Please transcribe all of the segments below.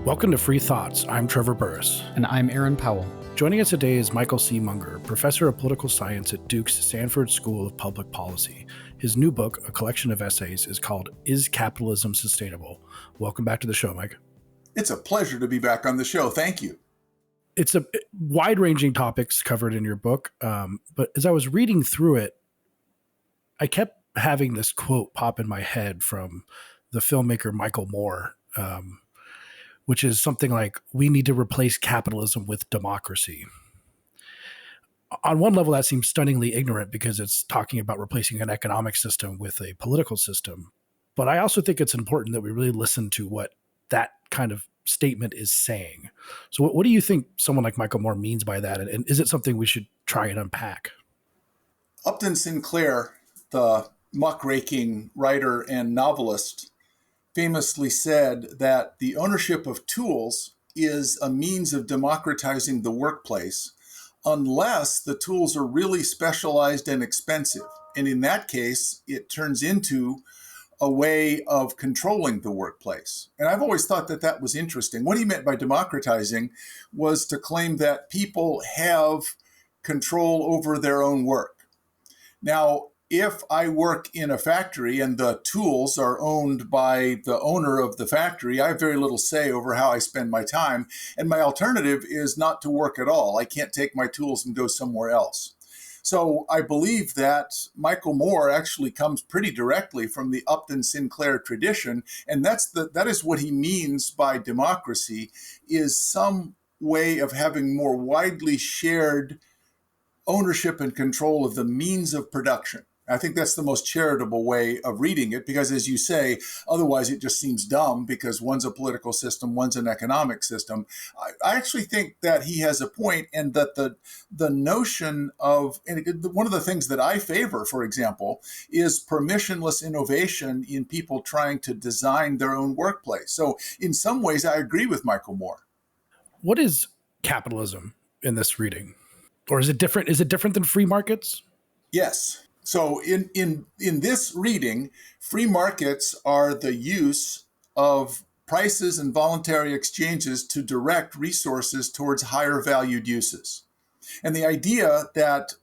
Welcome to Free Thoughts. I'm Trevor Burrus. And I'm Aaron Powell. Joining us today is Michael C. Munger, professor of political science at Duke's Sanford School of Public Policy. His new book, a collection of essays, is called Is Capitalism Sustainable? Welcome back to the show, Mike. It's a pleasure to be back on the show. Thank you. It's a wide-ranging topics covered in your book, but as I was reading through it, I kept having this quote pop in my head from the filmmaker Michael Moore, which is something like, we need to replace capitalism with democracy. On one level, that seems stunningly ignorant because it's talking about replacing an economic system with a political system. But I also think it's important that we really listen to what that kind of statement is saying. So what do you think someone like Michael Moore means by that? And is it something we should try and unpack? Upton Sinclair, the muckraking writer and novelist, famously said that the ownership of tools is a means of democratizing the workplace unless the tools are really specialized and expensive. And in that case, it turns into a way of controlling the workplace. And I've always thought that that was interesting. What he meant by democratizing was to claim that people have control over their own work. Now, if I work in a factory and the tools are owned by the owner of the factory, I have very little say over how I spend my time. And my alternative is not to work at all. I can't take my tools and go somewhere else. So I believe that Michael Moore actually comes pretty directly from the Upton Sinclair tradition. And that is what he means by democracy, is some way of having more widely shared ownership and control of the means of production. I think that's the most charitable way of reading it, because as you say, otherwise it just seems dumb because one's a political system, one's an economic system. I actually think that he has a point, and that the notion of, and one of the things that I favor, for example, is permissionless innovation in people trying to design their own workplace. So in some ways, I agree with Michael Moore. What is capitalism in this reading? Or is it different? Is it different than free markets? Yes. So in this reading, free markets are the use of prices and voluntary exchanges to direct resources towards higher valued uses. And the idea that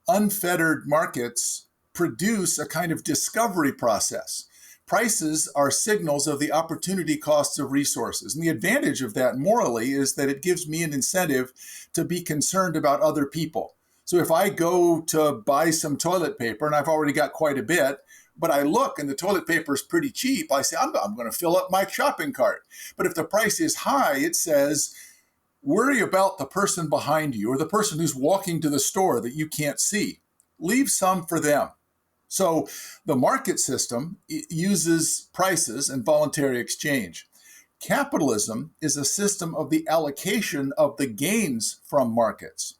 unfettered markets produce a kind of discovery process. Prices are signals of the opportunity costs of resources. And the advantage of that morally is that it gives me an incentive to be concerned about other people. So if I go to buy some toilet paper, and I've already got quite a bit, but I look and the toilet paper is pretty cheap, I say, I'm going to fill up my shopping cart. But if the price is high, it says, worry about the person behind you or the person who's walking to the store that you can't see. Leave some for them. So the market system uses prices and voluntary exchange. Capitalism is a system of the allocation of the gains from markets.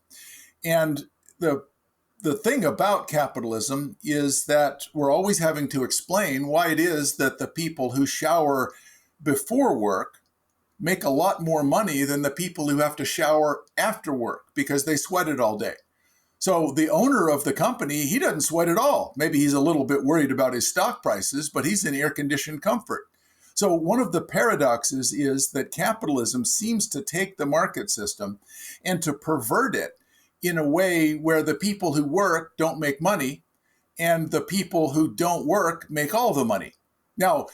And the thing about capitalism is that we're always having to explain why it is that the people who shower before work make a lot more money than the people who have to shower after work because they sweat it all day. So the owner of the company, he doesn't sweat at all. Maybe he's a little bit worried about his stock prices, but he's in air-conditioned comfort. So one of the paradoxes is that capitalism seems to take the market system and to pervert it in a way where the people who work don't make money and the people who don't work make all the money. Now,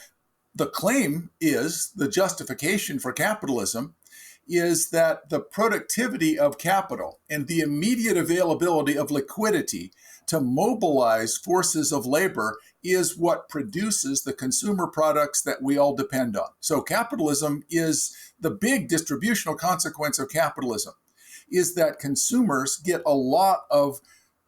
the claim is, the justification for capitalism is that the productivity of capital and the immediate availability of liquidity to mobilize forces of labor is what produces the consumer products that we all depend on. So capitalism is the big distributional consequence of capitalism, is that consumers get a lot of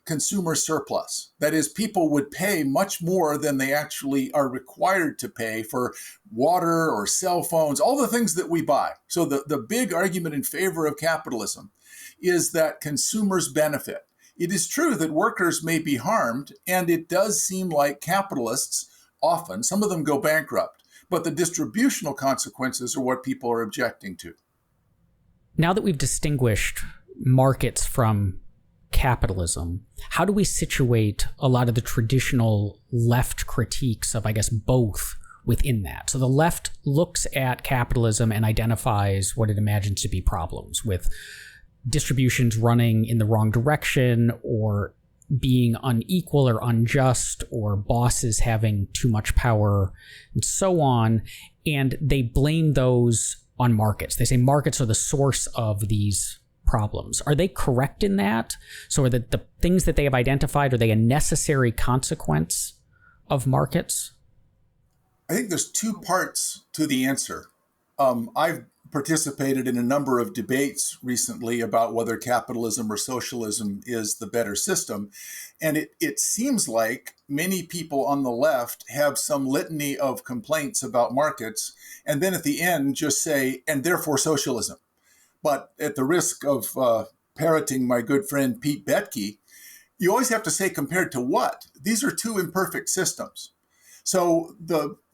consumer surplus. That is, people would pay much more than they actually are required to pay for water or cell phones, all the things that we buy. So the big argument in favor of capitalism is that consumers benefit. It is true that workers may be harmed, and it does seem like capitalists often, some of them go bankrupt, but the distributional consequences are what people are objecting to. Now that we've distinguished markets from capitalism, how do we situate a lot of the traditional left critiques of, I guess, both within that. So the left looks at capitalism and identifies what it imagines to be problems with distributions running in the wrong direction, or being unequal or unjust, or bosses having too much power, and so on. And they blame those on markets. They say markets are the source of these problems. Are they correct in that? So are the things that they have identified, are they a necessary consequence of markets? I think there's two parts to the answer. I've participated in a number of debates recently about whether capitalism or socialism is the better system. And it seems like many people on the left have some litany of complaints about markets, and then at the end just say, and therefore socialism. But at the risk of parroting my good friend Pete Boettke, you always have to say compared to what? These are two imperfect systems. So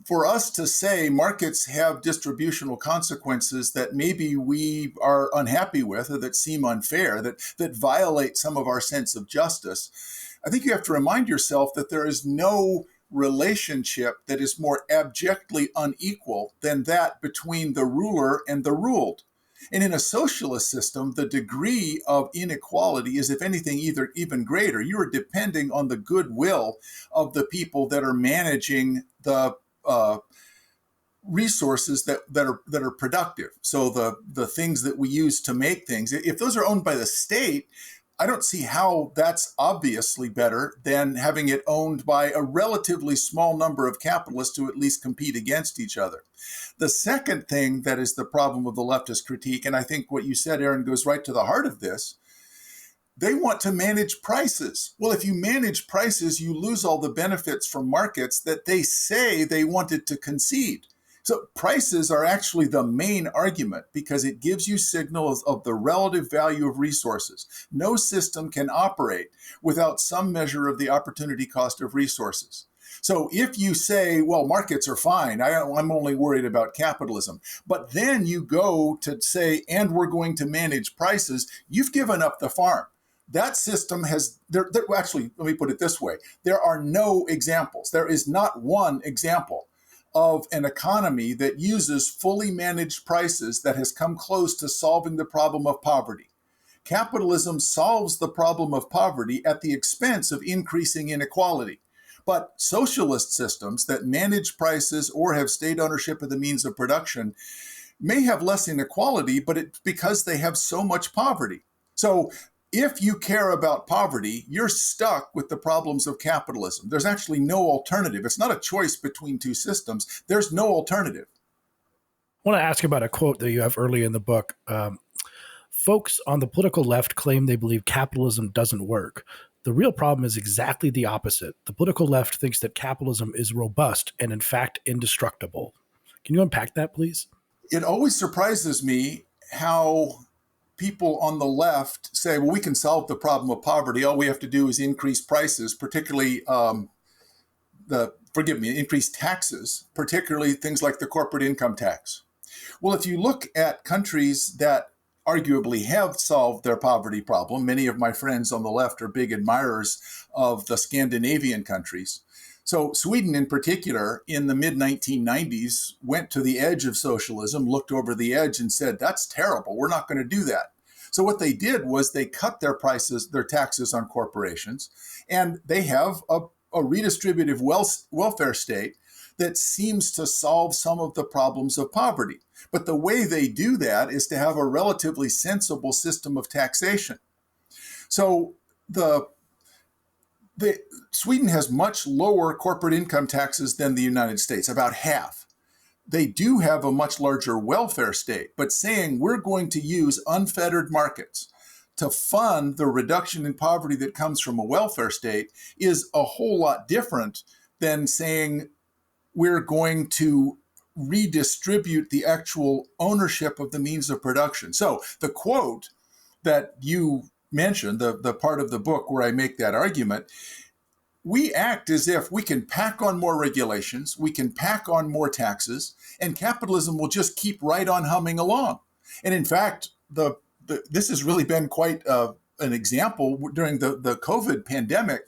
for us to say markets have distributional consequences that maybe we are unhappy with, or that seem unfair, that violate some of our sense of justice, I think you have to remind yourself that there is no relationship that is more abjectly unequal than that between the ruler and the ruled. And in a socialist system, the degree of inequality is, if anything, even greater. You are depending on the goodwill of the people that are managing the resources that are productive. So the things that we use to make things, if those are owned by the state, I don't see how that's obviously better than having it owned by a relatively small number of capitalists who at least compete against each other. The second thing that is the problem of the leftist critique, and I think what you said, Aaron, goes right to the heart of this, they want to manage prices. Well, if you manage prices, you lose all the benefits from markets that they say they wanted to concede. So prices are actually the main argument because it gives you signals of the relative value of resources. No system can operate without some measure of the opportunity cost of resources. So if you say, well, markets are fine, I'm only worried about capitalism, but then you go to say, and we're going to manage prices, you've given up the farm. That system has, actually, let me put it this way. There are no examples. There is not one example of an economy that uses fully managed prices that has come close to solving the problem of poverty. Capitalism solves the problem of poverty at the expense of increasing inequality. But socialist systems that manage prices or have state ownership of the means of production may have less inequality, but it's because they have so much poverty. So if you care about poverty, you're stuck with the problems of capitalism. There's actually no alternative. It's not a choice between two systems. There's no alternative. I want to ask about a quote that you have early in the book. Folks on the political left claim they believe capitalism doesn't work. The real problem is exactly the opposite. The political left thinks that capitalism is robust and, in fact, indestructible. Can you unpack that, please? It always surprises me how people on the left say, well, we can solve the problem of poverty. All we have to do is increase prices, particularly increase taxes, particularly things like the corporate income tax. Well, if you look at countries that arguably have solved their poverty problem, many of my friends on the left are big admirers of the Scandinavian countries. So Sweden in particular, in the mid-1990s, went to the edge of socialism, looked over the edge and said, that's terrible. We're not going to do that. So what they did was they cut their taxes on corporations, and they have a redistributive welfare state that seems to solve some of the problems of poverty. But the way they do that is to have a relatively sensible system of taxation. So Sweden has much lower corporate income taxes than the United States, about half. They do have a much larger welfare state, but saying we're going to use unfettered markets to fund the reduction in poverty that comes from a welfare state is a whole lot different than saying we're going to redistribute the actual ownership of the means of production. So the quote that you mentioned, the part of the book where I make that argument, we act as if we can pack on more regulations, we can pack on more taxes, and capitalism will just keep right on humming along. And in fact, this has really been quite an example during the COVID pandemic.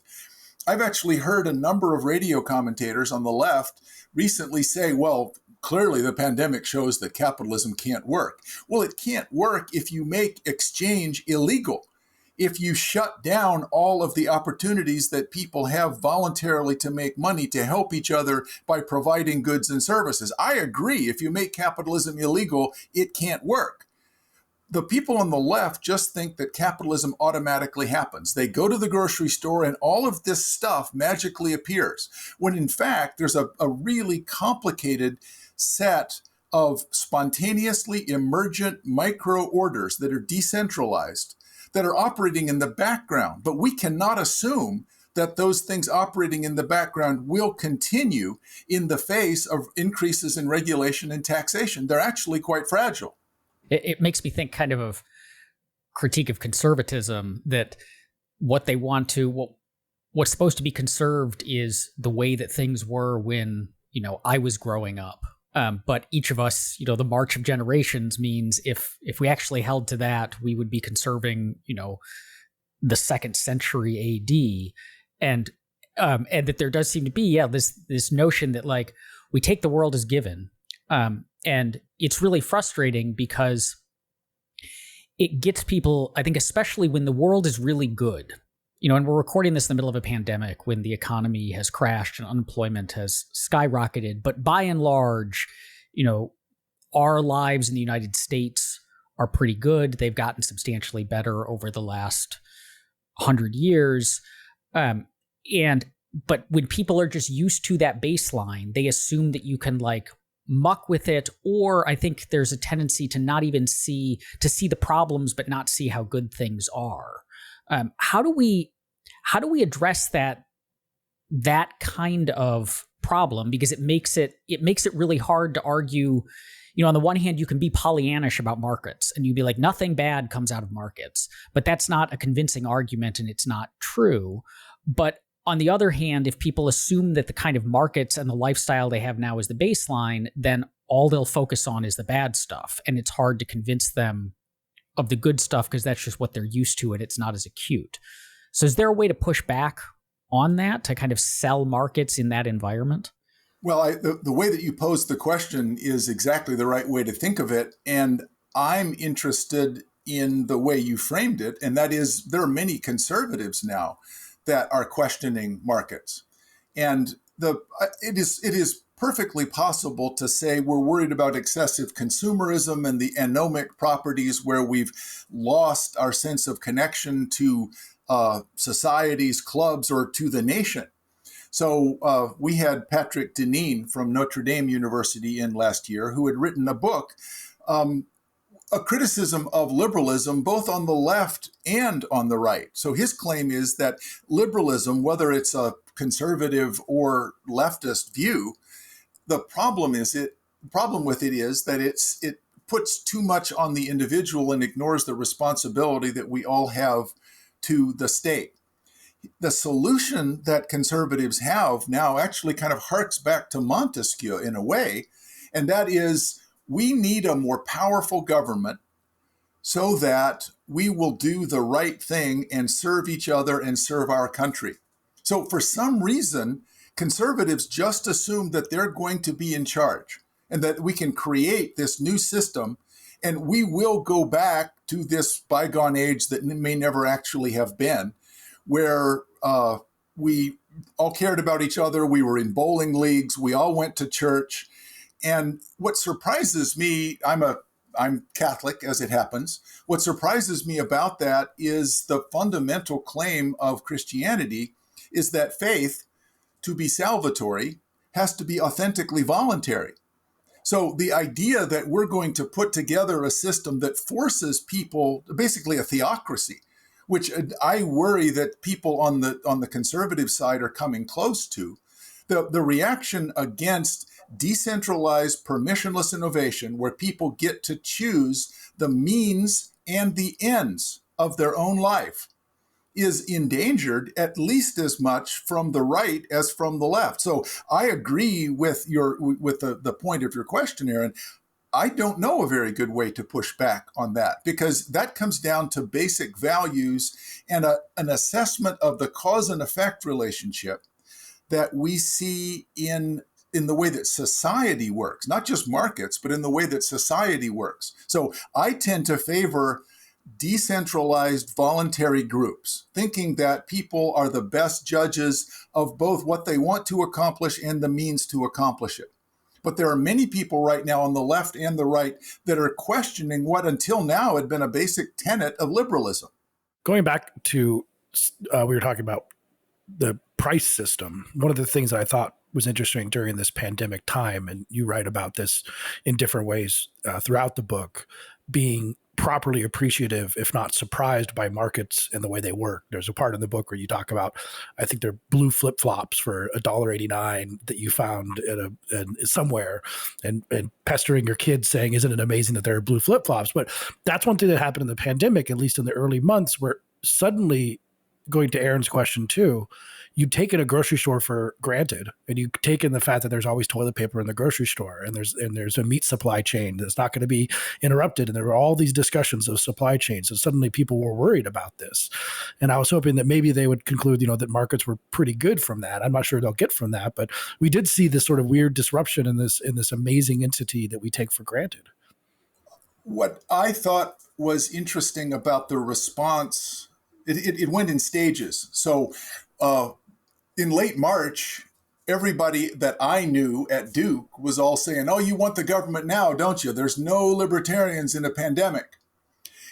I've actually heard a number of radio commentators on the left recently say, well, clearly the pandemic shows that capitalism can't work. Well, it can't work if you make exchange illegal. If you shut down all of the opportunities that people have voluntarily to make money to help each other by providing goods and services. I agree. If you make capitalism illegal, it can't work. The people on the left just think that capitalism automatically happens. They go to the grocery store and all of this stuff magically appears, when in fact, there's a really complicated set of spontaneously emergent micro orders that are decentralized, that are operating in the background. But we cannot assume that those things operating in the background will continue in the face of increases in regulation and taxation. They're actually quite fragile. It makes me think kind of critique of conservatism, that what they want to, what's supposed to be conserved is the way that things were when, I was growing up. But each of us, the march of generations means if we actually held to that, we would be conserving, the 2nd century AD. And that there does seem to be, this notion that like we take the world as given. And it's really frustrating because it gets people, I think, especially when the world is really good, and we're recording this in the middle of a pandemic when the economy has crashed and unemployment has skyrocketed. But by and large, our lives in the United States are pretty good. They've gotten substantially better over the last 100 years. But when people are just used to that baseline, they assume that you can like muck with it, or I think there's a tendency to not even see the problems, but not see how good things are. How do we address that kind of problem? Because it makes it really hard to argue. On the one hand, you can be Pollyannish about markets and you'd be like, nothing bad comes out of markets, but that's not a convincing argument and it's not true. But on the other hand, if people assume that the kind of markets and the lifestyle they have now is the baseline, then all they'll focus on is the bad stuff. And it's hard to convince them of the good stuff because that's just what they're used to and it's not as acute. So is there a way to push back on that, to kind of sell markets in that environment? Well, the way that you posed the question is exactly the right way to think of it. And I'm interested in the way you framed it. And that is, there are many conservatives now that are questioning markets. And it is perfectly possible to say we're worried about excessive consumerism and the anomic properties where we've lost our sense of connection to societies, clubs, or to the nation. So we had Patrick Deneen from Notre Dame University in last year, who had written a book, a criticism of liberalism, both on the left and on the right. So his claim is that liberalism, whether it's a conservative or leftist view, the problem with it is that it puts too much on the individual and ignores the responsibility that we all have to the state. The solution that conservatives have now actually kind of harks back to Montesquieu in a way, and that is, we need a more powerful government so that we will do the right thing and serve each other and serve our country. So for some reason, conservatives just assume that they're going to be in charge and that we can create this new system and we will go back to this bygone age that may never actually have been, where we all cared about each other. We were in bowling leagues. We all went to church. And what surprises me, I'm Catholic as it happens. What surprises me about that is the fundamental claim of Christianity is that faith, to be salvatory, has to be authentically voluntary. So the idea that we're going to put together a system that forces people, basically a theocracy, which I worry that people on the conservative side are coming close to, the reaction against decentralized, permissionless innovation, where people get to choose the means and the ends of their own life, is endangered at least as much from the right as from the left. So I agree with the point of your question, Aaron. I don't know a very good way to push back on that, because that comes down to basic values and an assessment of the cause and effect relationship that we see in the way that society works, not just markets, but in the way that society works. So I tend to favor decentralized voluntary groups, thinking that people are the best judges of both what they want to accomplish and the means to accomplish it. But there are many people right now on the left and the right that are questioning what until now had been a basic tenet of liberalism. Going back to, we were talking about the price system. One of the things that I thought was interesting during this pandemic time, and you write about this in different ways throughout the book, being properly appreciative, if not surprised by markets and the way they work. There's a part in the book where you talk about, I think they're blue flip-flops for $1.89 that you found somewhere, and pestering your kids saying, isn't it amazing that there are blue flip-flops? But that's one thing that happened in the pandemic, at least in the early months, where suddenly, going to Aaron's question too, you'd taken a grocery store for granted, and you've taken the fact that there's always toilet paper in the grocery store, and there's a meat supply chain that's not going to be interrupted, and there were all these discussions of supply chains, and suddenly people were worried about this. And I was hoping that maybe they would conclude, that markets were pretty good from that. I'm not sure they'll get from that, but we did see this sort of weird disruption in this amazing entity that we take for granted. What I thought was interesting about the response, it went in stages. So in late March, everybody that I knew at Duke was all saying, oh, you want the government now, don't you? There's no libertarians in a pandemic.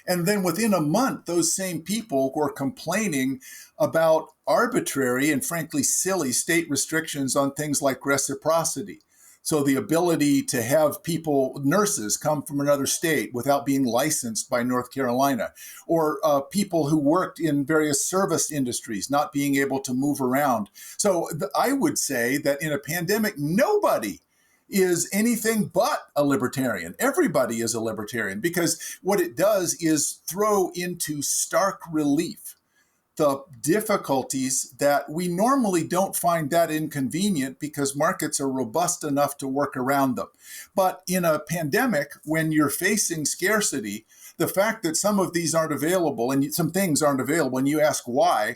And then within a month, those same people were complaining about arbitrary and frankly silly state restrictions on things like reciprocity. So the ability to have nurses come from another state without being licensed by North Carolina, or people who worked in various service industries not being able to move around. So I would say that in a pandemic, nobody is anything but a libertarian. Everybody is a libertarian, because what it does is throw into stark relief the difficulties that we normally don't find that inconvenient, because markets are robust enough to work around them. But in a pandemic, when you're facing scarcity, the fact that some of these aren't available and some things aren't available, and you ask why,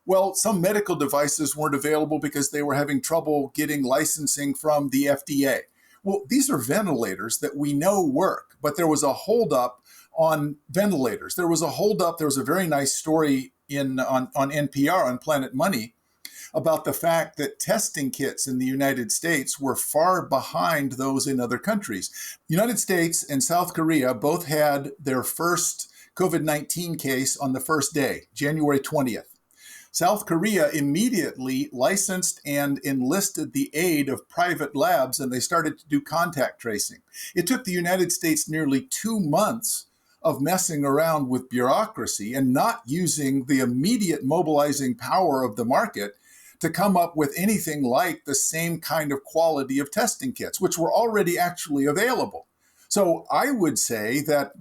well, some medical devices weren't available because they were having trouble getting licensing from the FDA. Well, these are ventilators that we know work, but there was a holdup on ventilators. There was a very nice story on NPR, on Planet Money, about the fact that testing kits in the United States were far behind those in other countries. United States and South Korea both had their first COVID-19 case on the first day, January 20th. South Korea immediately licensed and enlisted the aid of private labs, and they started to do contact tracing. It took the United States nearly 2 months of messing around with bureaucracy and not using the immediate mobilizing power of the market to come up with anything like the same kind of quality of testing kits, which were already actually available. So I would say that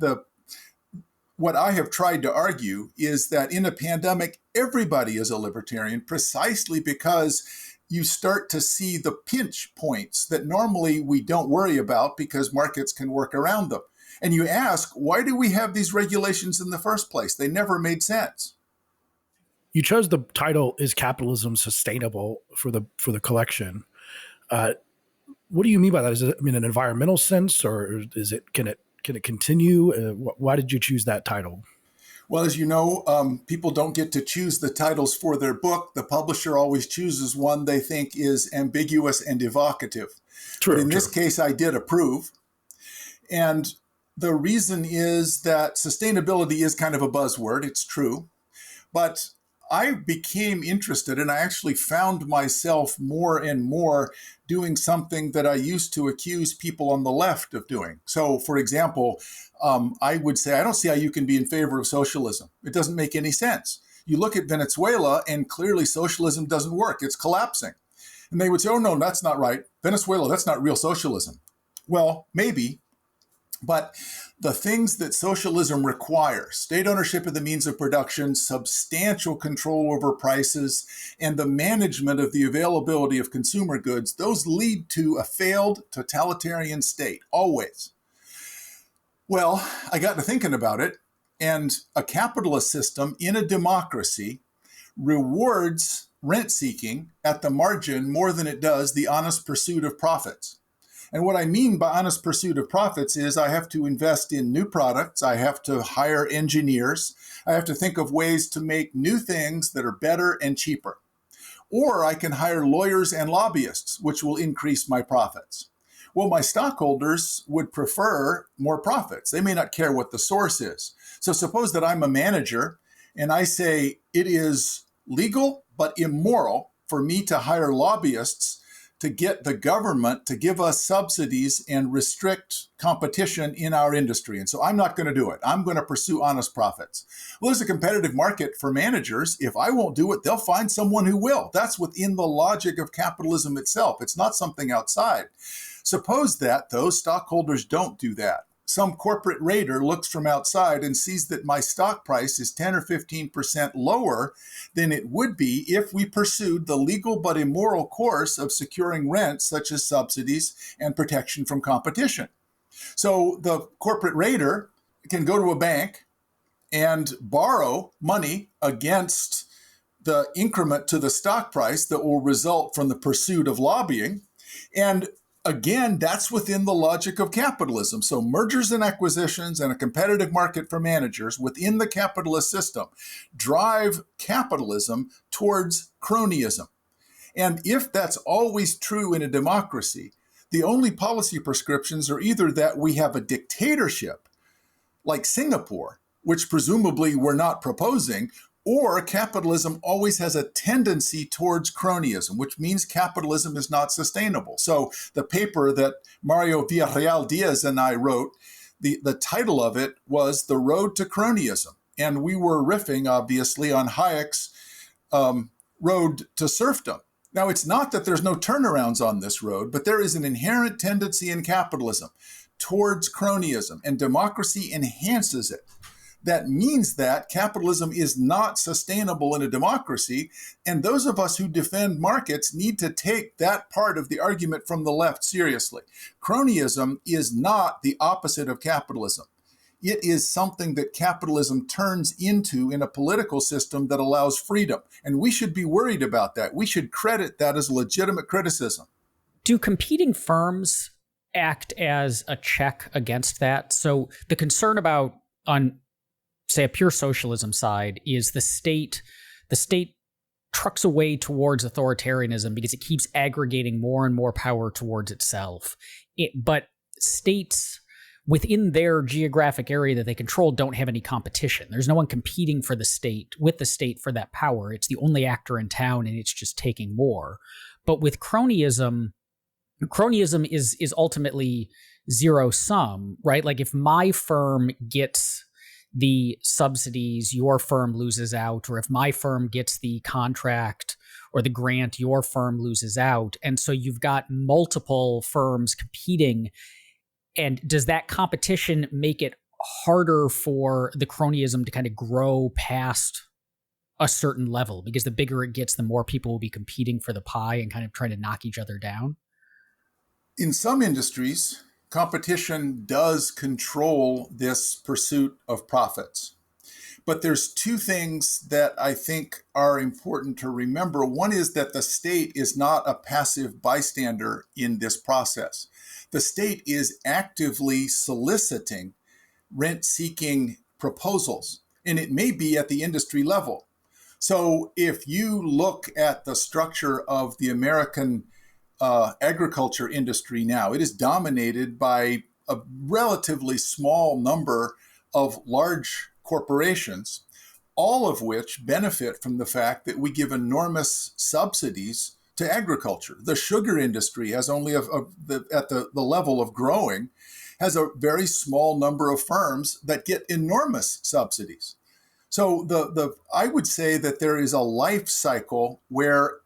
what I have tried to argue is that in a pandemic, everybody is a libertarian, precisely because you start to see the pinch points that normally we don't worry about because markets can work around them. And you ask, why do we have these regulations in the first place? They never made sense. You chose the title, Is Capitalism Sustainable, for the collection. What do you mean by that? Is it an environmental sense, or can it continue? Why did you choose that title? Well, as you know, people don't get to choose the titles for their book. The publisher always chooses one they think is ambiguous and evocative. But in this case, I did approve. And the reason is that sustainability is kind of a buzzword. It's true. But I became interested, and I actually found myself more and more doing something that I used to accuse people on the left of doing. So, for example, I would say, I don't see how you can be in favor of socialism. It doesn't make any sense. You look at Venezuela, and clearly socialism doesn't work. It's collapsing. And they would say, oh, no, that's not right. Venezuela, that's not real socialism. Well, maybe. But the things that socialism requires, state ownership of the means of production, substantial control over prices, and the management of the availability of consumer goods, those lead to a failed totalitarian state, always. Well, I got to thinking about it, and a capitalist system in a democracy rewards rent seeking at the margin more than it does the honest pursuit of profits. And what I mean by honest pursuit of profits is I have to invest in new products, I have to hire engineers, I have to think of ways to make new things that are better and cheaper. Or I can hire lawyers and lobbyists, which will increase my profits. Well, my stockholders would prefer more profits. They may not care what the source is. So suppose that I'm a manager and I say it is legal but immoral for me to hire lobbyists to get the government to give us subsidies and restrict competition in our industry. And so I'm not going to do it. I'm going to pursue honest profits. Well, there's a competitive market for managers. If I won't do it, they'll find someone who will. That's within the logic of capitalism itself. It's not something outside. Suppose that those stockholders don't do that. Some corporate raider looks from outside and sees that my stock price is 10 or 15% lower than it would be if we pursued the legal but immoral course of securing rents, such as subsidies and protection from competition. So the corporate raider can go to a bank and borrow money against the increment to the stock price that will result from the pursuit of lobbying. And again, that's within the logic of capitalism. So mergers and acquisitions and a competitive market for managers within the capitalist system drive capitalism towards cronyism. And if that's always true in a democracy, the only policy prescriptions are either that we have a dictatorship like Singapore, which presumably we're not proposing, or capitalism always has a tendency towards cronyism, which means capitalism is not sustainable. So the paper that Mario Villarreal Diaz and I wrote, the title of it was The Road to Cronyism. And we were riffing, obviously, on Hayek's road to serfdom. Now, it's not that there's no turnarounds on this road, but there is an inherent tendency in capitalism towards cronyism, and democracy enhances it. That means that capitalism is not sustainable in a democracy, and those of us who defend markets need to take that part of the argument from the left seriously. Cronyism is not the opposite of capitalism. It is something that capitalism turns into in a political system that allows freedom, and we should be worried about that. We should credit that as legitimate criticism. Do competing firms act as a check against that? So the concern about, on say, a pure socialism side is the state trucks away towards authoritarianism because it keeps aggregating more and more power towards itself. But states within their geographic area that they control don't have any competition. There's no one competing for the state with the state for that power. It's the only actor in town, and it's just taking more. But with cronyism is ultimately zero sum, right? Like if my firm gets the subsidies, your firm loses out, or if my firm gets the contract or the grant, your firm loses out. And so you've got multiple firms competing. And does that competition make it harder for the cronyism to kind of grow past a certain level? Because the bigger it gets, the more people will be competing for the pie and kind of trying to knock each other down. In some industries, competition does control this pursuit of profits. But there's two things that I think are important to remember. One is that the state is not a passive bystander in this process. The state is actively soliciting rent-seeking proposals, and it may be at the industry level. So if you look at the structure of the American agriculture industry now, it is dominated by a relatively small number of large corporations, all of which benefit from the fact that we give enormous subsidies to agriculture. The sugar industry has only at the level of growing, has a very small number of firms that get enormous subsidies. So I would say that there is a life cycle where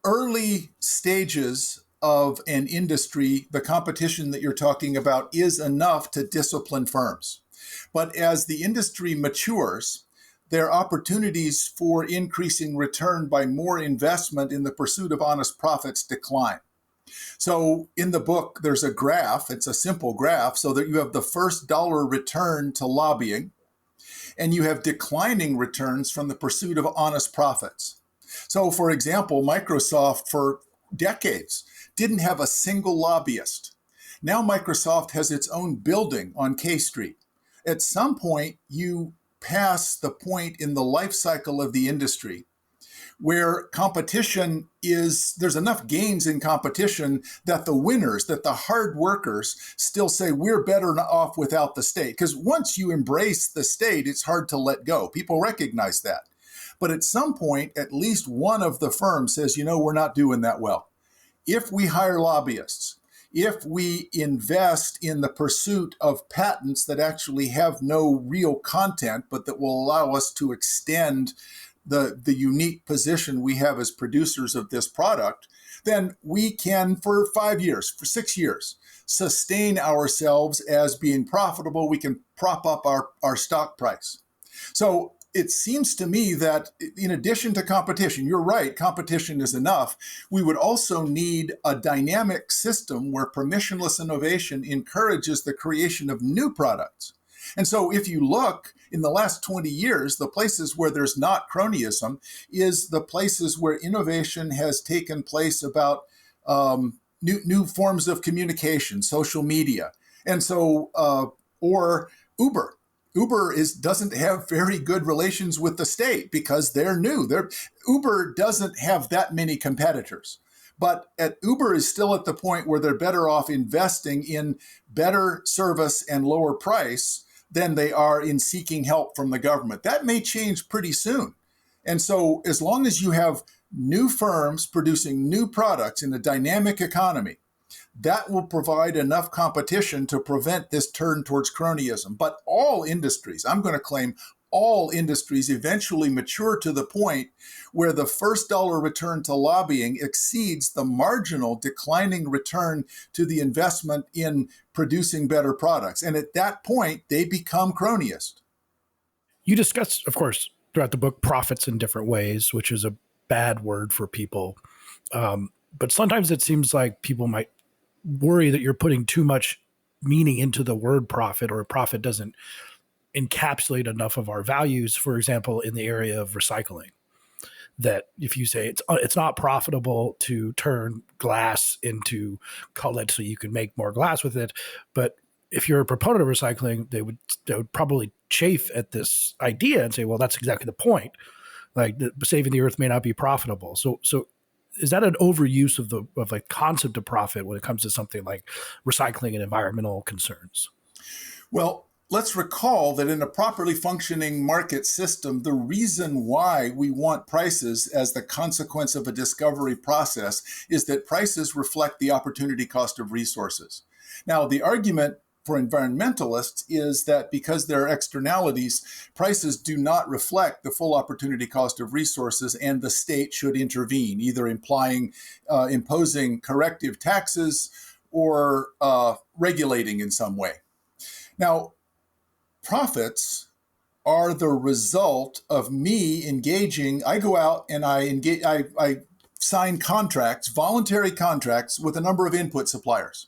early stages of an industry, the competition that you're talking about is enough to discipline firms. But as the industry matures, their opportunities for increasing return by more investment in the pursuit of honest profits decline. So in the book, there's a graph. It's a simple graph so that you have the first dollar return to lobbying, and you have declining returns from the pursuit of honest profits. So, for example, Microsoft for decades didn't have a single lobbyist. Now Microsoft has its own building on K Street. At some point, you pass the point in the life cycle of the industry where competition there's enough gains in competition that the winners, that the hard workers still say we're better off without the state. Because once you embrace the state, it's hard to let go. People recognize that. But at some point, at least one of the firms says, we're not doing that well. If we hire lobbyists, if we invest in the pursuit of patents that actually have no real content, but that will allow us to extend the unique position we have as producers of this product, then we can, for 5 years, for 6 years, sustain ourselves as being profitable. We can prop up our stock price. So it seems to me that in addition to competition, you're right, competition is enough. We would also need a dynamic system where permissionless innovation encourages the creation of new products. And so if you look in the last 20 years, the places where there's not cronyism is the places where innovation has taken place about new forms of communication, social media. And so, or Uber. Uber doesn't have very good relations with the state because they're new. Uber doesn't have that many competitors. But Uber is still at the point where they're better off investing in better service and lower price than they are in seeking help from the government. That may change pretty soon. And so as long as you have new firms producing new products in a dynamic economy, that will provide enough competition to prevent this turn towards cronyism. But all industries, I'm going to claim all industries eventually mature to the point where the first dollar return to lobbying exceeds the marginal declining return to the investment in producing better products. And at that point, they become cronyist. You discuss, of course, throughout the book, profits in different ways, which is a bad word for people. But sometimes it seems like people might worry that you're putting too much meaning into the word profit, or a profit doesn't encapsulate enough of our values. For example, in the area of recycling, that if you say it's not profitable to turn glass into cullet so you can make more glass with it, but if you're a proponent of recycling, they would probably chafe at this idea and say, well, that's exactly the point. Like, saving the earth may not be profitable. So is that an overuse of the concept of profit when it comes to something like recycling and environmental concerns? Well, let's recall that in a properly functioning market system, the reason why we want prices as the consequence of a discovery process is that prices reflect the opportunity cost of resources. Now, the argument for environmentalists is that because there are externalities, prices do not reflect the full opportunity cost of resources, and the state should intervene, either imposing corrective taxes or regulating in some way. Now, profits are the result of me engaging. I go out and I sign contracts, voluntary contracts, with a number of input suppliers.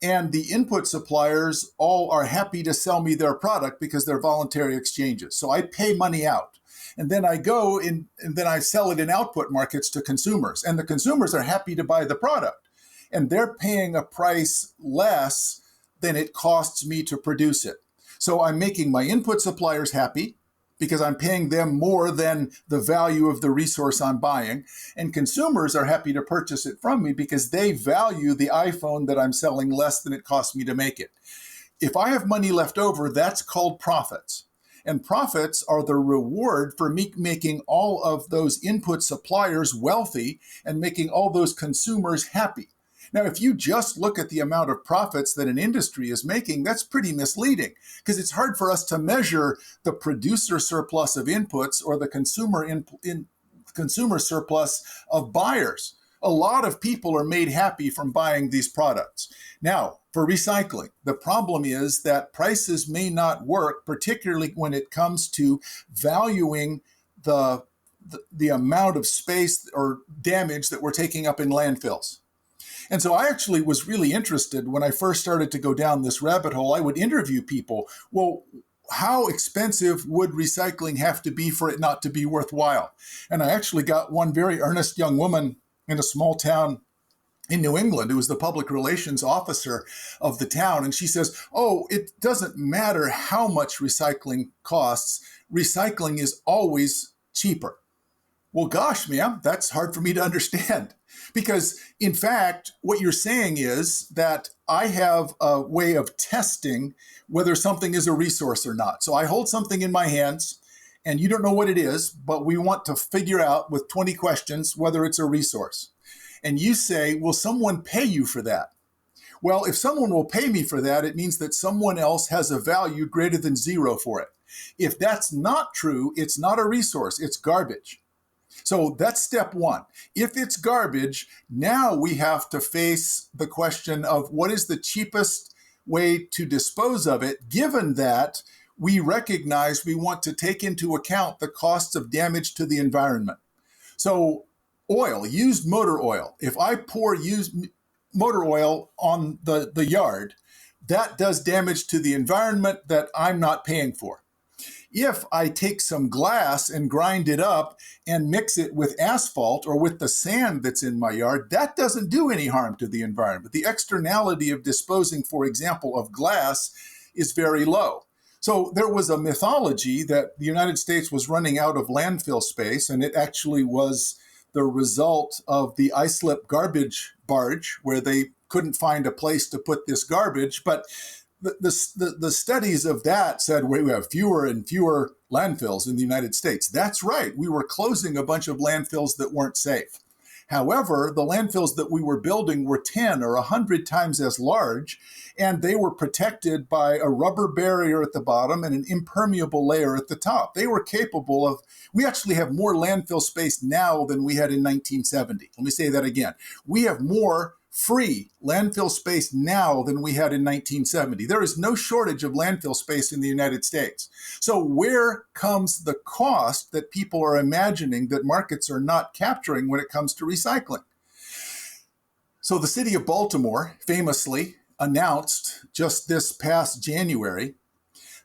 And the input suppliers all are happy to sell me their product because they're voluntary exchanges. So I pay money out. And then I go in and then I sell it in output markets to consumers. And the consumers are happy to buy the product. And they're paying a price less than it costs me to produce it. So I'm making my input suppliers happy because I'm paying them more than the value of the resource I'm buying. And consumers are happy to purchase it from me because they value the iPhone that I'm selling less than it cost me to make it. If I have money left over, that's called profits. And profits are the reward for me making all of those input suppliers wealthy and making all those consumers happy. Now, if you just look at the amount of profits that an industry is making, that's pretty misleading because it's hard for us to measure the producer surplus of inputs or the consumer surplus of buyers. A lot of people are made happy from buying these products. Now, for recycling, the problem is that prices may not work, particularly when it comes to valuing the amount of space or damage that we're taking up in landfills. And so I actually was really interested when I first started to go down this rabbit hole. I would interview people. Well, how expensive would recycling have to be for it not to be worthwhile? And I actually got one very earnest young woman in a small town in New England who was the public relations officer of the town. And she says, oh, it doesn't matter how much recycling costs. Recycling is always cheaper. Well, gosh, ma'am, that's hard for me to understand. Because, in fact, what you're saying is that I have a way of testing whether something is a resource or not. So I hold something in my hands, and you don't know what it is, but we want to figure out with 20 questions whether it's a resource. And you say, will someone pay you for that? Well, if someone will pay me for that, it means that someone else has a value greater than zero for it. If that's not true, it's not a resource, it's garbage. So that's step one. If it's garbage, now we have to face the question of what is the cheapest way to dispose of it, given that we recognize we want to take into account the costs of damage to the environment. So oil, used motor oil. If I pour used motor oil on the yard, that does damage to the environment that I'm not paying for. If I take some glass and grind it up and mix it with asphalt or with the sand that's in my yard, that doesn't do any harm to the environment. The externality of disposing, for example, of glass is very low. So there was a mythology that the United States was running out of landfill space, and it actually was the result of the Islip garbage barge, where they couldn't find a place to put this garbage. But the studies of that said we have fewer and fewer landfills in the United States. That's right. We were closing a bunch of landfills that weren't safe. However, the landfills that we were building were 10 or 100 times as large, and they were protected by a rubber barrier at the bottom and an impermeable layer at the top. They were capable of, we actually have more landfill space now than we had in 1970. Let me say that again. We have more free landfill space now than we had in 1970. There is no shortage of landfill space in the United States. So where comes the cost that people are imagining that markets are not capturing when it comes to recycling? So the city of Baltimore famously announced just this past January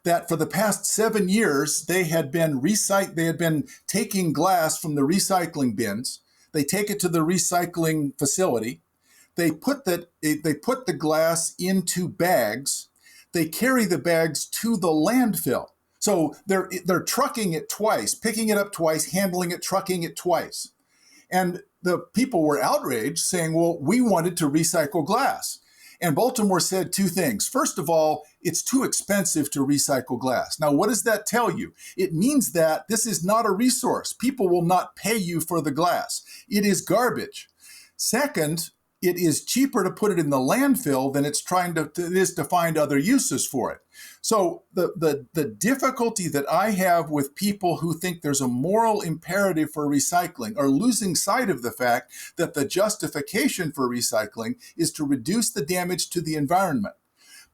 that for the past 7 years, they had been taking glass from the recycling bins. They take it to the recycling facility. They put the glass into bags. They carry the bags to the landfill. So they're trucking it twice, picking it up twice, handling it, trucking it twice. And the people were outraged, saying, well, we wanted to recycle glass. And Baltimore said two things. First of all, it's too expensive to recycle glass. Now, what does that tell you? It means that this is not a resource. People will not pay you for the glass. It is garbage. Second, it is cheaper to put it in the landfill than it is to find other uses for it. So the difficulty that I have with people who think there's a moral imperative for recycling are losing sight of the fact that the justification for recycling is to reduce the damage to the environment.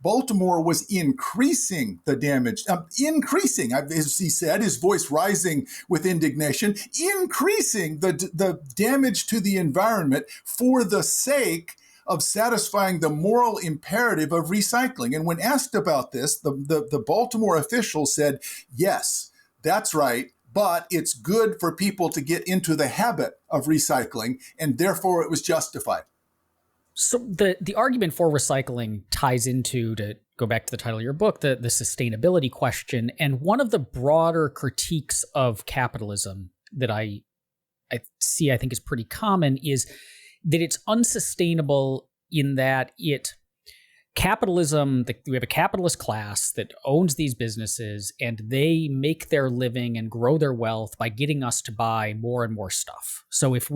Baltimore was increasing the damage, as he said, his voice rising with indignation, increasing the damage to the environment for the sake of satisfying the moral imperative of recycling. And when asked about this, the Baltimore official said, yes, that's right, but it's good for people to get into the habit of recycling, and therefore it was justified. So the argument for recycling ties into, to go back to the title of your book, the sustainability question. And one of the broader critiques of capitalism that I think is pretty common is that it's unsustainable in that we have a capitalist class that owns these businesses, and they make their living and grow their wealth by getting us to buy more and more stuff. So if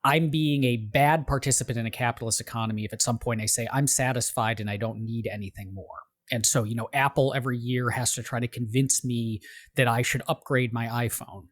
I'm being a bad participant in a capitalist economy if at some point I say I'm satisfied and I don't need anything more. And so, Apple every year has to try to convince me that I should upgrade my iPhone.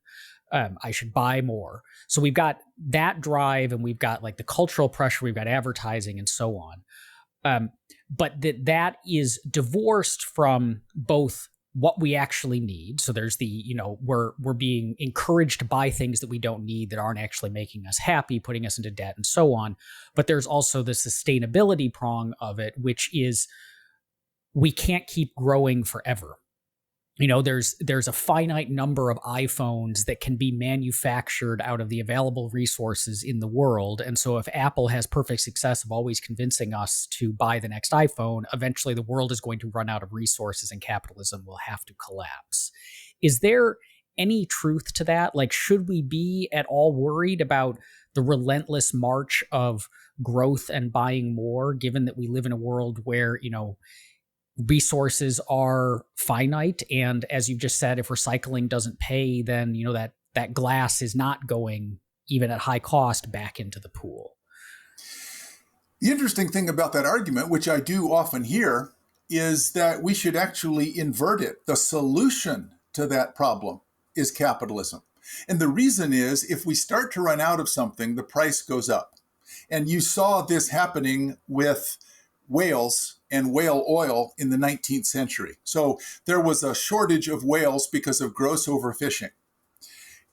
I should buy more. So we've got that drive, and we've got like the cultural pressure, we've got advertising and so on. But that is divorced from both what we actually need. So there's the, we're being encouraged to buy things that we don't need, that aren't actually making us happy, putting us into debt and so on. But there's also the sustainability prong of it, which is we can't keep growing forever. There's a finite number of iPhones that can be manufactured out of the available resources in the world. And so if Apple has perfect success of always convincing us to buy the next iPhone, eventually the world is going to run out of resources and capitalism will have to collapse. Is there any truth to that? Like, should we be at all worried about the relentless march of growth and buying more, given that we live in a world where, resources are finite, and as you've just said, if recycling doesn't pay, then that glass is not going, even at high cost, back into the pool? The interesting thing about that argument, which I do often hear, is that we should actually invert it. The solution to that problem is capitalism. And the reason is, if we start to run out of something, the price goes up. And you saw this happening with whales and whale oil in the 19th century. So there was a shortage of whales because of gross overfishing.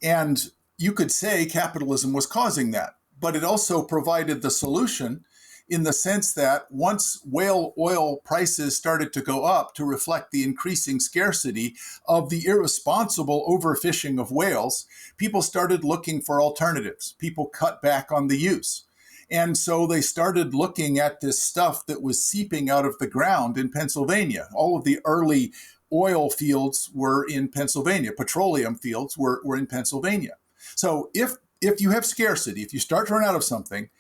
And you could say capitalism was causing that, but it also provided the solution in the sense that once whale oil prices started to go up to reflect the increasing scarcity of the irresponsible overfishing of whales, people started looking for alternatives. People cut back on the use. And so they started looking at this stuff that was seeping out of the ground in Pennsylvania. All of the early oil fields were in Pennsylvania. Petroleum fields were in Pennsylvania. So if you have scarcity, if you start to run out of something,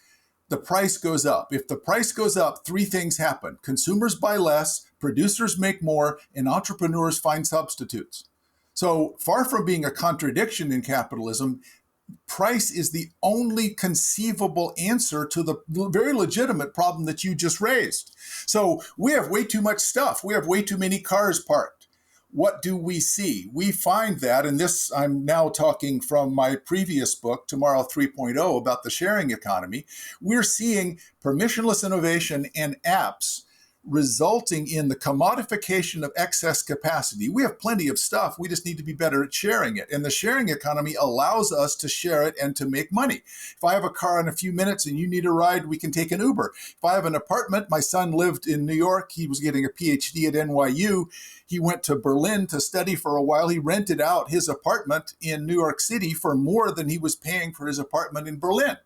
the price goes up. If the price goes up, three things happen. Consumers buy less, producers make more, and entrepreneurs find substitutes. So far from being a contradiction in capitalism, price is the only conceivable answer to the very legitimate problem that you just raised. So we have way too much stuff. We have way too many cars parked. What do we see? We find that, and this I'm now talking from my previous book, Tomorrow 3.0, about the sharing economy, we're seeing permissionless innovation and apps resulting in the commodification of excess capacity. We have plenty of stuff. We just need to be better at sharing it. And the sharing economy allows us to share it and to make money. If I have a car in a few minutes and you need a ride, we can take an Uber. If I have an apartment, my son lived in New York. He was getting a PhD at NYU. He went to Berlin to study for a while. He rented out his apartment in New York City for more than he was paying for his apartment in Berlin.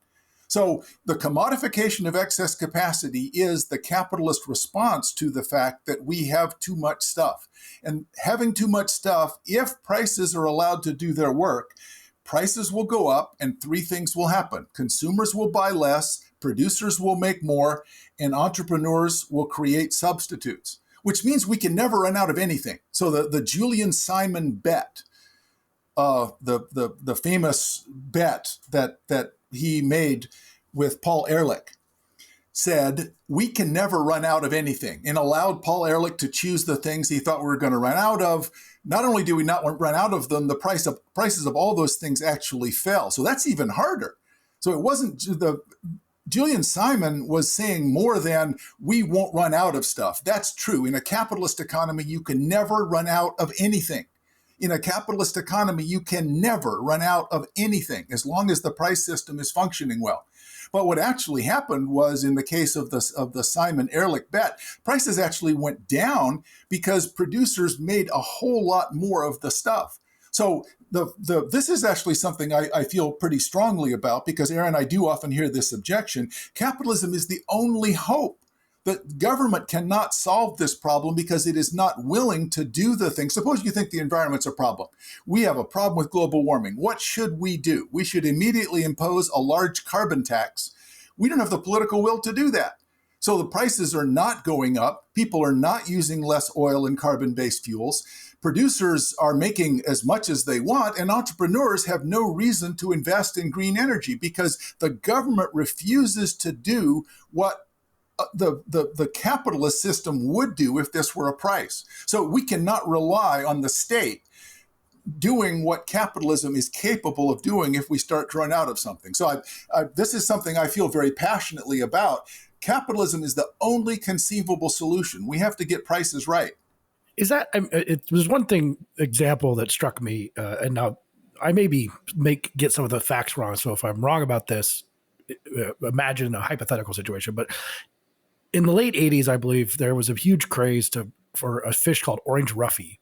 So the commodification of excess capacity is the capitalist response to the fact that we have too much stuff. And having too much stuff, if prices are allowed to do their work, prices will go up and three things will happen. Consumers will buy less, producers will make more, and entrepreneurs will create substitutes, which means we can never run out of anything. So the Julian Simon bet, the famous bet that he made with Paul Ehrlich, said we can never run out of anything, and allowed Paul Ehrlich to choose the things he thought we were going to run out of. Not only do we not run out of them, the prices of all those things actually fell. So that's even harder. So it wasn't Julian Simon was saying more than we won't run out of stuff. That's true. In a capitalist economy, you can never run out of anything. In a capitalist economy, you can never run out of anything as long as the price system is functioning well. But what actually happened was, in the case of the Simon Ehrlich bet, prices actually went down because producers made a whole lot more of the stuff. So this is actually something I feel pretty strongly about, because, Aaron, I do often hear this objection. Capitalism is the only hope. The government cannot solve this problem because it is not willing to do the things. Suppose you think the environment's a problem. We have a problem with global warming. What should we do? We should immediately impose a large carbon tax. We don't have the political will to do that. So the prices are not going up. People are not using less oil and carbon-based fuels. Producers are making as much as they want, and entrepreneurs have no reason to invest in green energy because the government refuses to do what the capitalist system would do if this were a price. So we cannot rely on the state doing what capitalism is capable of doing if we start to run out of something. So this is something I feel very passionately about. Capitalism is the only conceivable solution. We have to get prices right. Is that it was one thing example that struck me, and now I maybe get some of the facts wrong. So if I'm wrong about this, imagine a hypothetical situation. But in the late '80s, I believe there was a huge craze for a fish called orange Ruffy,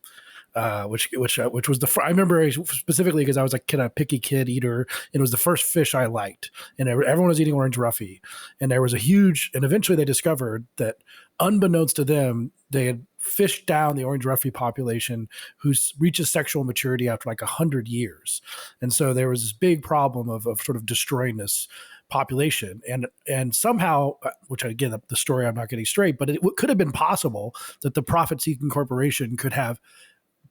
which was I remember specifically because I was a kind of picky kid eater, and it was the first fish I liked, and everyone was eating orange Ruffy, and there was and eventually they discovered that, unbeknownst to them, they had fished down the orange Ruffy population, who reaches sexual maturity after like 100 years, and so there was this big problem of sort of destroying this population, and somehow, which again the story I'm not getting straight, but it could have been possible that the profit-seeking corporation could have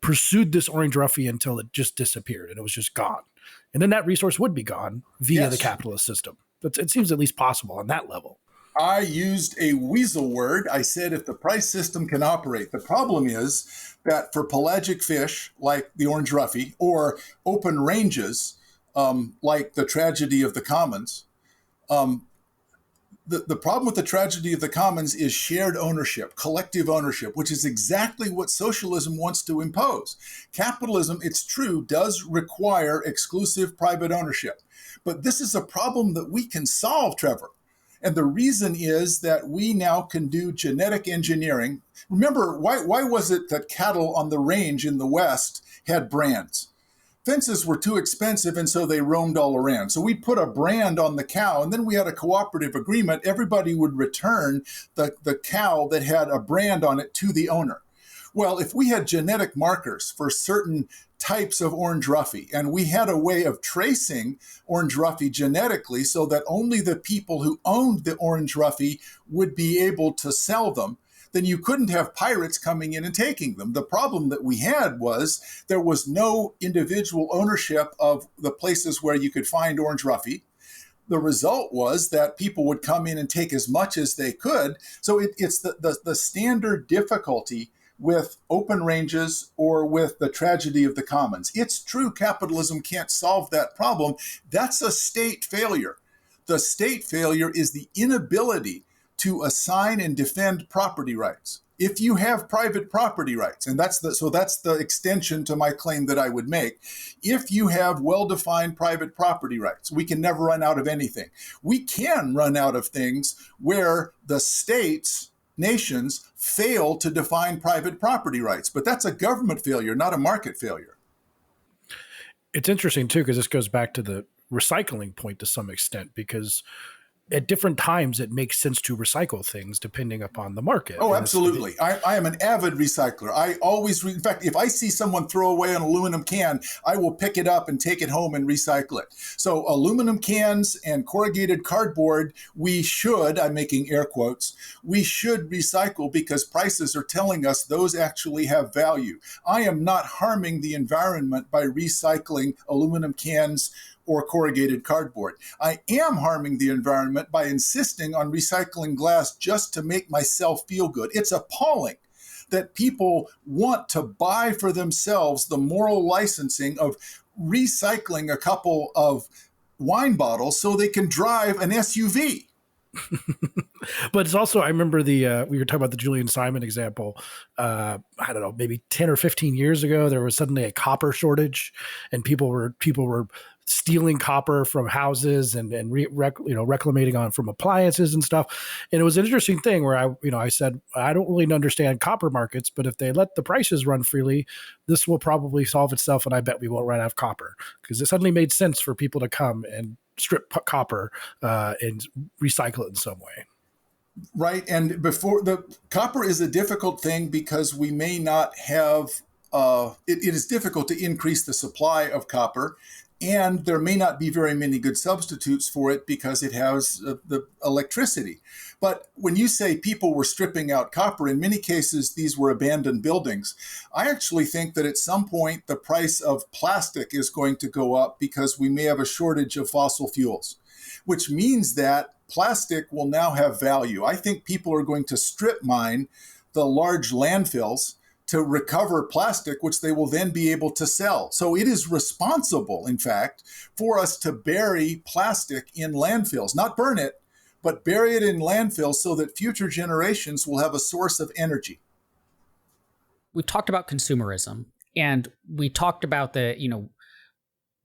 pursued this orange Ruffy until it just disappeared and it was just gone. And then that resource would be gone via the capitalist system. But it seems at least possible on that level. I used a weasel word. I said if the price system can operate. The problem is that for pelagic fish like the orange Ruffy, or open ranges like the tragedy of the commons, the problem with the tragedy of the commons is shared ownership, collective ownership, which is exactly what socialism wants to impose. Capitalism, it's true, does require exclusive private ownership. But this is a problem that we can solve, Trevor. And the reason is that we now can do genetic engineering. Remember, why was it that cattle on the range in the West had brands? Fences were too expensive, and so they roamed all around. So we put a brand on the cow, and then we had a cooperative agreement. Everybody would return the cow that had a brand on it to the owner. Well, if we had genetic markers for certain types of orange Ruffy, and we had a way of tracing orange Ruffy genetically so that only the people who owned the orange Ruffy would be able to sell them, then you couldn't have pirates coming in and taking them. The problem that we had was there was no individual ownership of the places where you could find orange Ruffy. The result was that people would come in and take as much as they could. So it's the standard difficulty with open ranges or with the tragedy of the commons. It's true capitalism can't solve that problem. That's a state failure. The state failure is the inability to assign and defend property rights. If you have private property rights, and that's the extension to my claim that I would make. If you have well-defined private property rights, we can never run out of anything. We can run out of things where the states, nations, fail to define private property rights, but that's a government failure, not a market failure. It's interesting too, because this goes back to the recycling point to some extent, because at different times it makes sense to recycle things depending upon the market. Oh, absolutely. I am an avid recycler. I always, in fact, if I see someone throw away an aluminum can, I will pick it up and take it home and recycle it. So aluminum cans and corrugated cardboard, we should, I'm making air quotes, we should recycle because prices are telling us those actually have value. I am not harming the environment by recycling aluminum cans or corrugated cardboard. I am harming the environment by insisting on recycling glass just to make myself feel good. It's appalling that people want to buy for themselves the moral licensing of recycling a couple of wine bottles so they can drive an SUV. But it's also, I remember we were talking about the Julian Simon example. I don't know, maybe 10 or 15 years ago, there was suddenly a copper shortage, and people were stealing copper from houses and reclamating on from appliances and stuff. And it was an interesting thing where I said, I don't really understand copper markets, but if they let the prices run freely, this will probably solve itself. And I bet we won't run out of copper, because it suddenly made sense for people to come and strip copper and recycle it in some way. Right. And before, the copper is a difficult thing because we may not have, it is difficult to increase the supply of copper. And there may not be very many good substitutes for it because it has the electricity. But when you say people were stripping out copper, in many cases, these were abandoned buildings. I actually think that at some point, the price of plastic is going to go up because we may have a shortage of fossil fuels, which means that plastic will now have value. I think people are going to strip mine the large landfills to recover plastic, which they will then be able to sell. So it is responsible, in fact, for us to bury plastic in landfills, not burn it, but bury it in landfills so that future generations will have a source of energy. we've talked about consumerism, and we talked about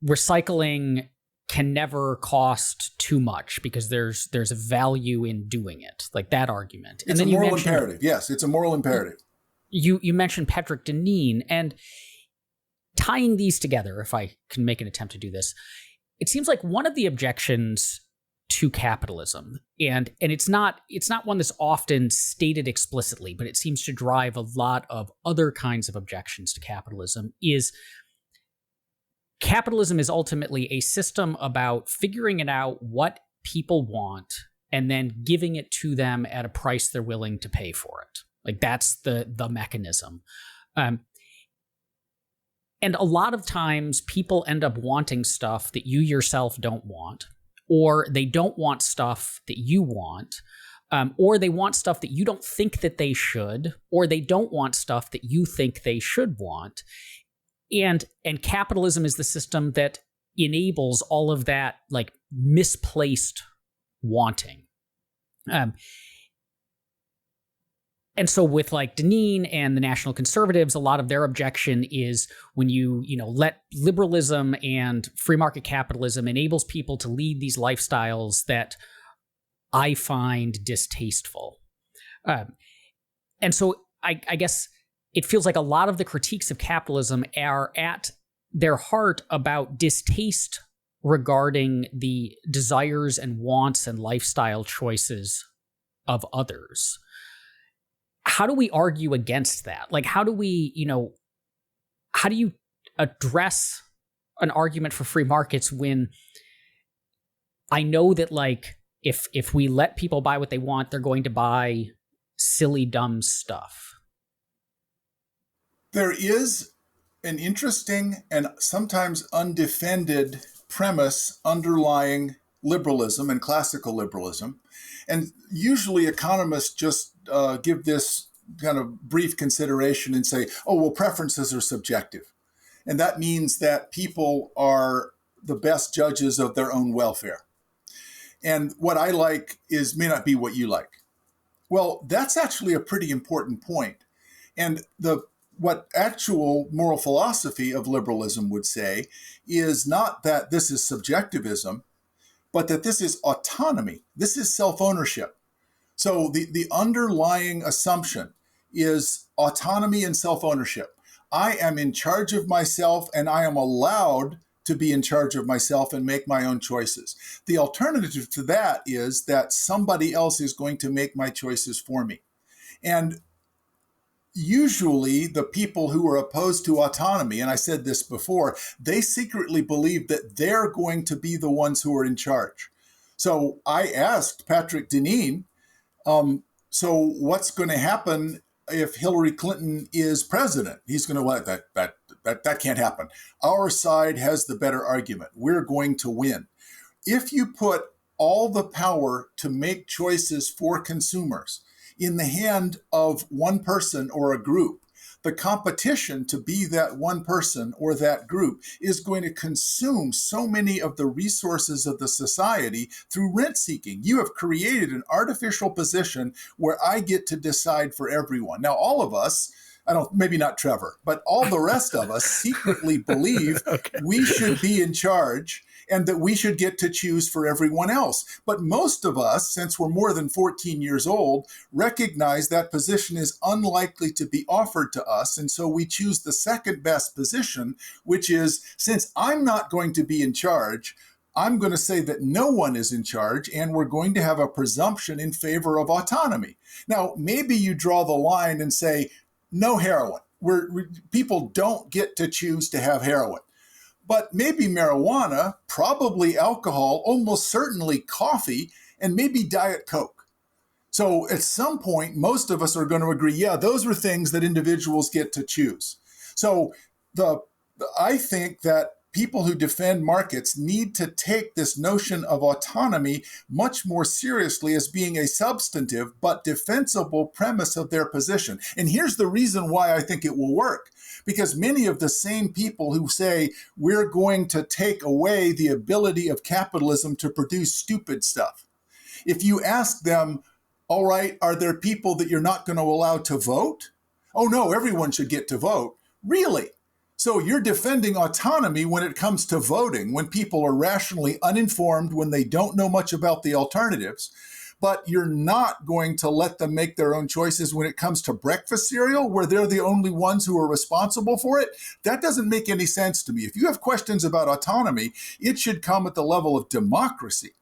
recycling can never cost too much because there's a value in doing it, like that argument. It's a moral imperative. Yes, it's a moral imperative. You mentioned Patrick Deneen, and tying these together, if I can make an attempt to do this, it seems like one of the objections to capitalism, and it's not one that's often stated explicitly, but it seems to drive a lot of other kinds of objections to capitalism, is capitalism is ultimately a system about figuring it out what people want and then giving it to them at a price they're willing to pay for it. Like that's the mechanism. And a lot of times people end up wanting stuff that you yourself don't want, or they don't want stuff that you want, or they want stuff that you don't think that they should, or they don't want stuff that you think they should want. And capitalism is the system that enables all of that, like, misplaced wanting. And so with like Deneen and the National Conservatives, a lot of their objection is when you let liberalism and free market capitalism enables people to lead these lifestyles that I find distasteful. And so I guess it feels like a lot of the critiques of capitalism are at their heart about distaste regarding the desires and wants and lifestyle choices of others. How do we argue against that? Like, how do you address an argument for free markets when I know that, like, if we let people buy what they want, they're going to buy silly, dumb stuff? There is an interesting and sometimes undefended premise underlying liberalism and classical liberalism. And usually economists just give this kind of brief consideration and say, oh, well, preferences are subjective. And that means that people are the best judges of their own welfare. And what I like may not be what you like. Well, that's actually a pretty important point. And what actual moral philosophy of liberalism would say is not that this is subjectivism, but that this is autonomy. This is self-ownership. So the underlying assumption is autonomy and self-ownership. I am in charge of myself, and I am allowed to be in charge of myself and make my own choices. The alternative to that is that somebody else is going to make my choices for me. And usually the people who are opposed to autonomy, and I said this before, they secretly believe that they're going to be the ones who are in charge. So I asked Patrick Deneen, so what's going to happen if Hillary Clinton is president? He's going to, that can't happen. Our side has the better argument. We're going to win. If you put all the power to make choices for consumers in the hand of one person or a group, the competition to be that one person or that group is going to consume so many of the resources of the society through rent seeking. You have created an artificial position where I get to decide for everyone. Now, all of us, maybe not Trevor, but all the rest of us secretly believe we should be in charge and that we should get to choose for everyone else. But most of us, since we're more than 14 years old, recognize that position is unlikely to be offered to us. And so we choose the second best position, which is, since I'm not going to be in charge, I'm going to say that no one is in charge, and we're going to have a presumption in favor of autonomy. Now, maybe you draw the line and say, no heroin. People don't get to choose to have heroin. But maybe marijuana, probably alcohol, almost certainly coffee, and maybe Diet Coke. So at some point, most of us are going to agree, yeah, those are things that individuals get to choose. So I think that people who defend markets need to take this notion of autonomy much more seriously as being a substantive but defensible premise of their position. And here's the reason why I think it will work. Because many of the same people who say we're going to take away the ability of capitalism to produce stupid stuff, if you ask them, all right, are there people that you're not going to allow to vote? Oh no, everyone should get to vote. Really? So you're defending autonomy when it comes to voting, when people are rationally uninformed, when they don't know much about the alternatives, but you're not going to let them make their own choices when it comes to breakfast cereal, where they're the only ones who are responsible for it? That doesn't make any sense to me. If you have questions about autonomy, it should come at the level of democracy.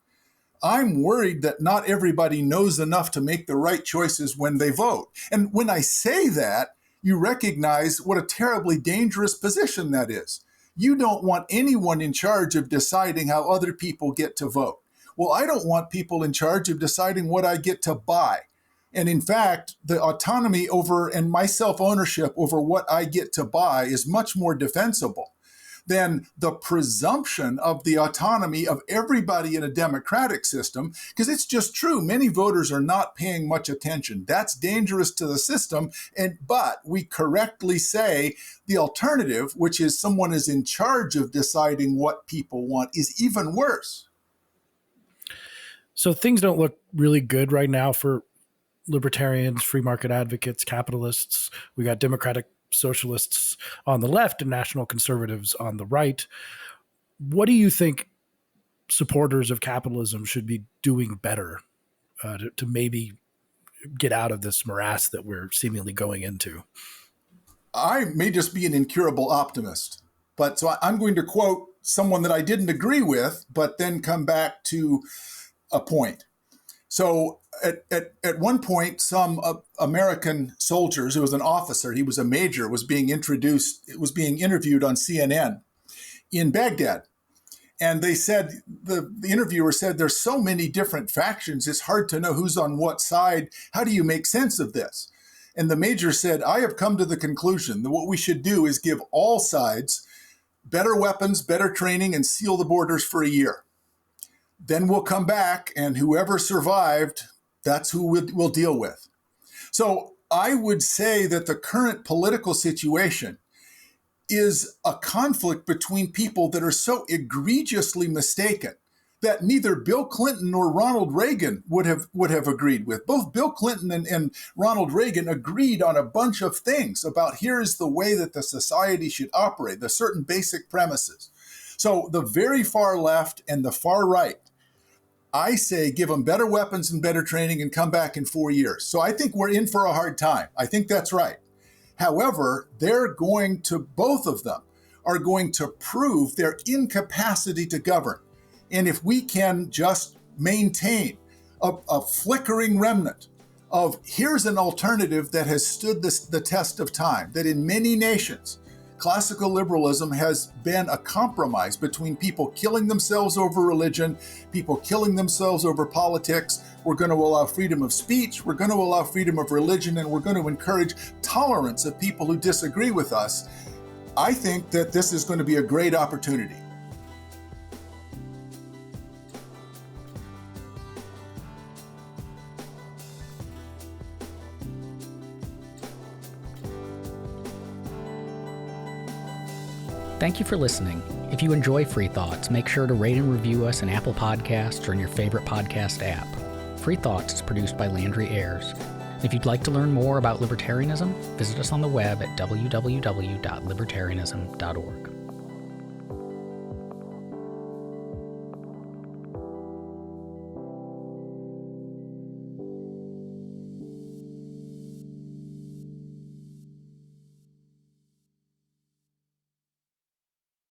I'm worried that not everybody knows enough to make the right choices when they vote. And when I say that, you recognize what a terribly dangerous position that is. You don't want anyone in charge of deciding how other people get to vote. Well, I don't want people in charge of deciding what I get to buy. And in fact, the autonomy over and my self-ownership over what I get to buy is much more defensible than the presumption of the autonomy of everybody in a democratic system, because it's just true. Many voters are not paying much attention. That's dangerous to the system. But we correctly say the alternative, which is someone is in charge of deciding what people want, is even worse. So things don't look really good right now for libertarians, free market advocates, capitalists. We got democratic socialists on the left and national conservatives on the right. What do you think supporters of capitalism should be doing better to maybe get out of this morass that we're seemingly going into? I may just be an incurable optimist, but so I'm going to quote someone that I didn't agree with, but then come back to a point. So at one point, some American soldiers, it was an officer, he was a major, was being interviewed on CNN in Baghdad. And they said, the interviewer said, there's so many different factions, it's hard to know who's on what side. How do you make sense of this? And the major said, I have come to the conclusion that what we should do is give all sides better weapons, better training, and seal the borders for a year. Then we'll come back, and whoever survived, that's who we'll deal with. So I would say that the current political situation is a conflict between people that are so egregiously mistaken that neither Bill Clinton nor Ronald Reagan would have agreed with. Both Bill Clinton and Ronald Reagan agreed on a bunch of things about here is the way that the society should operate, the certain basic premises. So the very far left and the far right, I say give them better weapons and better training and come back in 4 years. So I think we're in for a hard time. I think that's right. However, both of them are going to prove their incapacity to govern. And if we can just maintain a flickering remnant of here's an alternative that has stood the test of time, that in many nations, classical liberalism has been a compromise between people killing themselves over religion, people killing themselves over politics. We're going to allow freedom of speech, we're going to allow freedom of religion, and we're going to encourage tolerance of people who disagree with us. I think that this is going to be a great opportunity. Thank you for listening. If you enjoy Free Thoughts, make sure to rate and review us in Apple Podcasts or in your favorite podcast app. Free Thoughts is produced by Landry Ayers. If you'd like to learn more about libertarianism, visit us on the web at www.libertarianism.org.